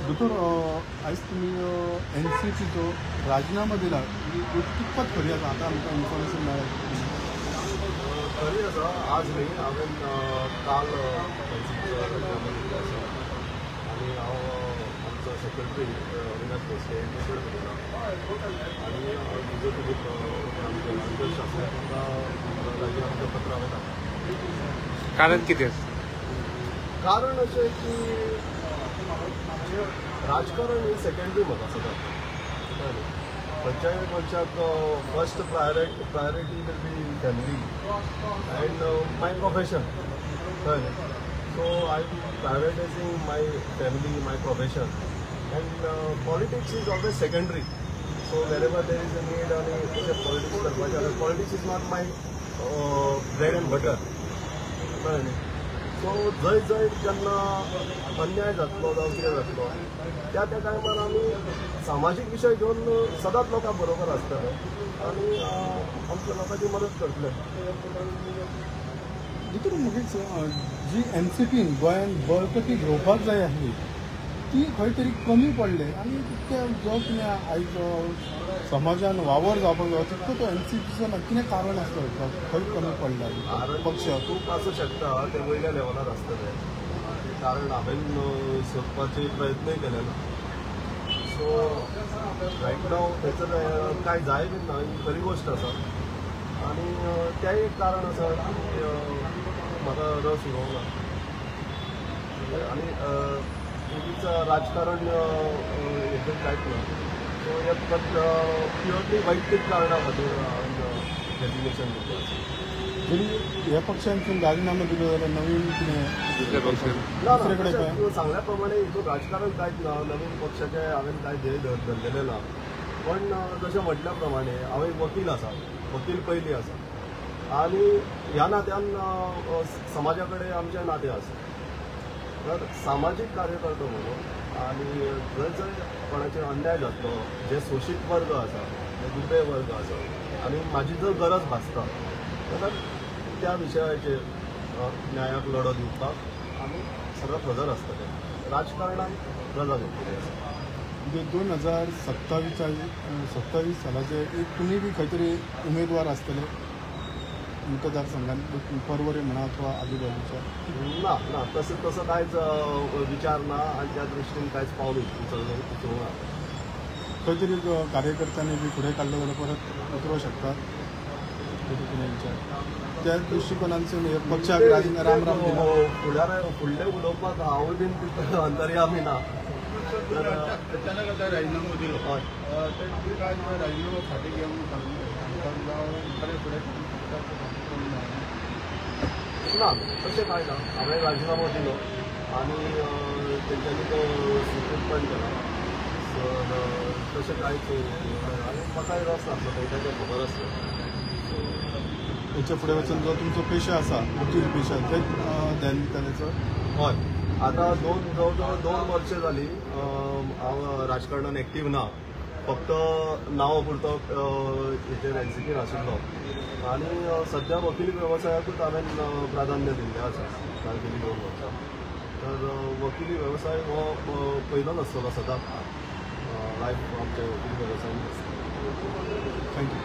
दोतोर आयज तुमी NCPचो राजीनामा दिला कितपत खरी आसा आतां आमकां इन्फॉर्मेशन मेळ्ळें खरी आसा आज न्ही हांवें काल NCPचो राजीनामा दिल्लो आसा आनी हांव आमचो सेक्रेटरी अविनाश भोसले यांचे कडेन उलयला आनी तुजे खातीर आमचे अध्यक्ष आसा तांकां राजीनाम्याचें पत्र हांवें धाडलां. कारण कितें कारण अशें की राजकारण ही सेकंडरी म्हाका सदांच कळ्ळें न्ही. खंयच्याय मनशाक first priority will be family and my profession कळ्ळें न्ही. So I am prioritising my family my profession and politics is always secondary. So wherever there is a need आनी तशें पॉलिटिक्स करपाचें जाल्यार politics is not my bread and butter कळ्ळें न्ही. So जंय जंय जेन्ना अन्याय जातलो जावं कितें जातलो त्या टायमार आमी सामाजीक विशय घेवन सदांच लोकां बरोबर आसतले आनी आमच्या लोकांची मदत करतले. दोतोर म्हाका जी NCPन गोंयांत बळकटी घेवपाक जाय आसली ती खंय तरी कमी पडले आनी तितकें जो कितें आयज समाजान वावर जावपाक जाय तितको तो NCPचो कितें कारण आसलो खंय कमी पडला पक्ष खूब आसूं शकता ते वयल्या लेवलार आसतले कारण हांवें सोदपाचे प्रयत्नय केले ना. सो रायट नाव थंयसर कांय जाय बीन ना ही खरी गोश्ट आसा आनी तें एक कारण आसा की म्हाका रस उडोवंक ना आनी पयलींचा राजकारण हें कांयच ना. सो हे फकत प्युअरली वैयक्तीक कारणां खातीर हांवें डेजिग्नेशन दिल्लें. जरी ह्या पक्षांतून राजीनामा दिलो जाल्यार नवीन कितें ना सांगल्या प्रमाणे हितून राजकारण कांयच ना. नवीन पक्षाचे हांवें कांय ध्येय धरलेले ना. पण जशें म्हटल्या प्रमाणे हांव एक वकील आसा वकील पयलीं आसा आनी ह्या नात्यान समाजा कडेन आमचें नातें आसा. तर सामाजीक कार्यकर्तो म्हणून आनी जंय जंय कोणाचेर अन्याय जातलो जे सोशीत वर्ग आसा जे दुबळे वर्ग आसा आनी म्हाजी जर गरज भासता जाल्यार त्या विशयाचेर न्यायाक लढो दिवपाक आमी सगळ्यात हजर आसतले. राजकारणांत रजा घेतलेली आसा. 2027 सालाचे एक तुमी बी खंय तरी उमेदवार आसतले मतदारसंघात परवरे म्हणा अथवा आजूबाजूच्या ना तसं कांयच विचार ना आनी त्या दृश्टीन कांयच पावल उचलूंक ना. खंय तरी कार्यकर्त्यांनी बी फुडें काडलो जाल्यार परत उतरूंक शकतात विचार त्या दृश्टिकोनांसून पक्षाक राम राम फुडलें उलोवपाक हांव बीन तितलो अंतर्यामी ना. राजीनामो दिलो हय राजीनामो फाटीं घेवन ना तशें कांय ना. हांवें राजीनामो दिलो आनी तेंच्यांनी तो स्वीकृत पण केला. सो तशें कांयच आनी म्हाकाय रस नासलो तेंच्याचें खबर आसलें. हेच्या फुडें वचून जो तुमचो पेशा आसा वकील पेशा तेच ध्यान दितालेचो. हय आतां जवळ जवळ 2 वर्सां जालीं हांव राजकारणान एक्टीव ना. फक्त नांवा पुरतो हेचेर NCPन आशिल्लो आनी सद्या वकील वेवसायाकूच हांवें प्राधान्य दिल्लें आसा गेलीं 2 वर्सां. तर वकिली वेवसाय हो पयलो नासतलो सदांच लायफ आमच्या वकील वेवसायान. थँक्यू.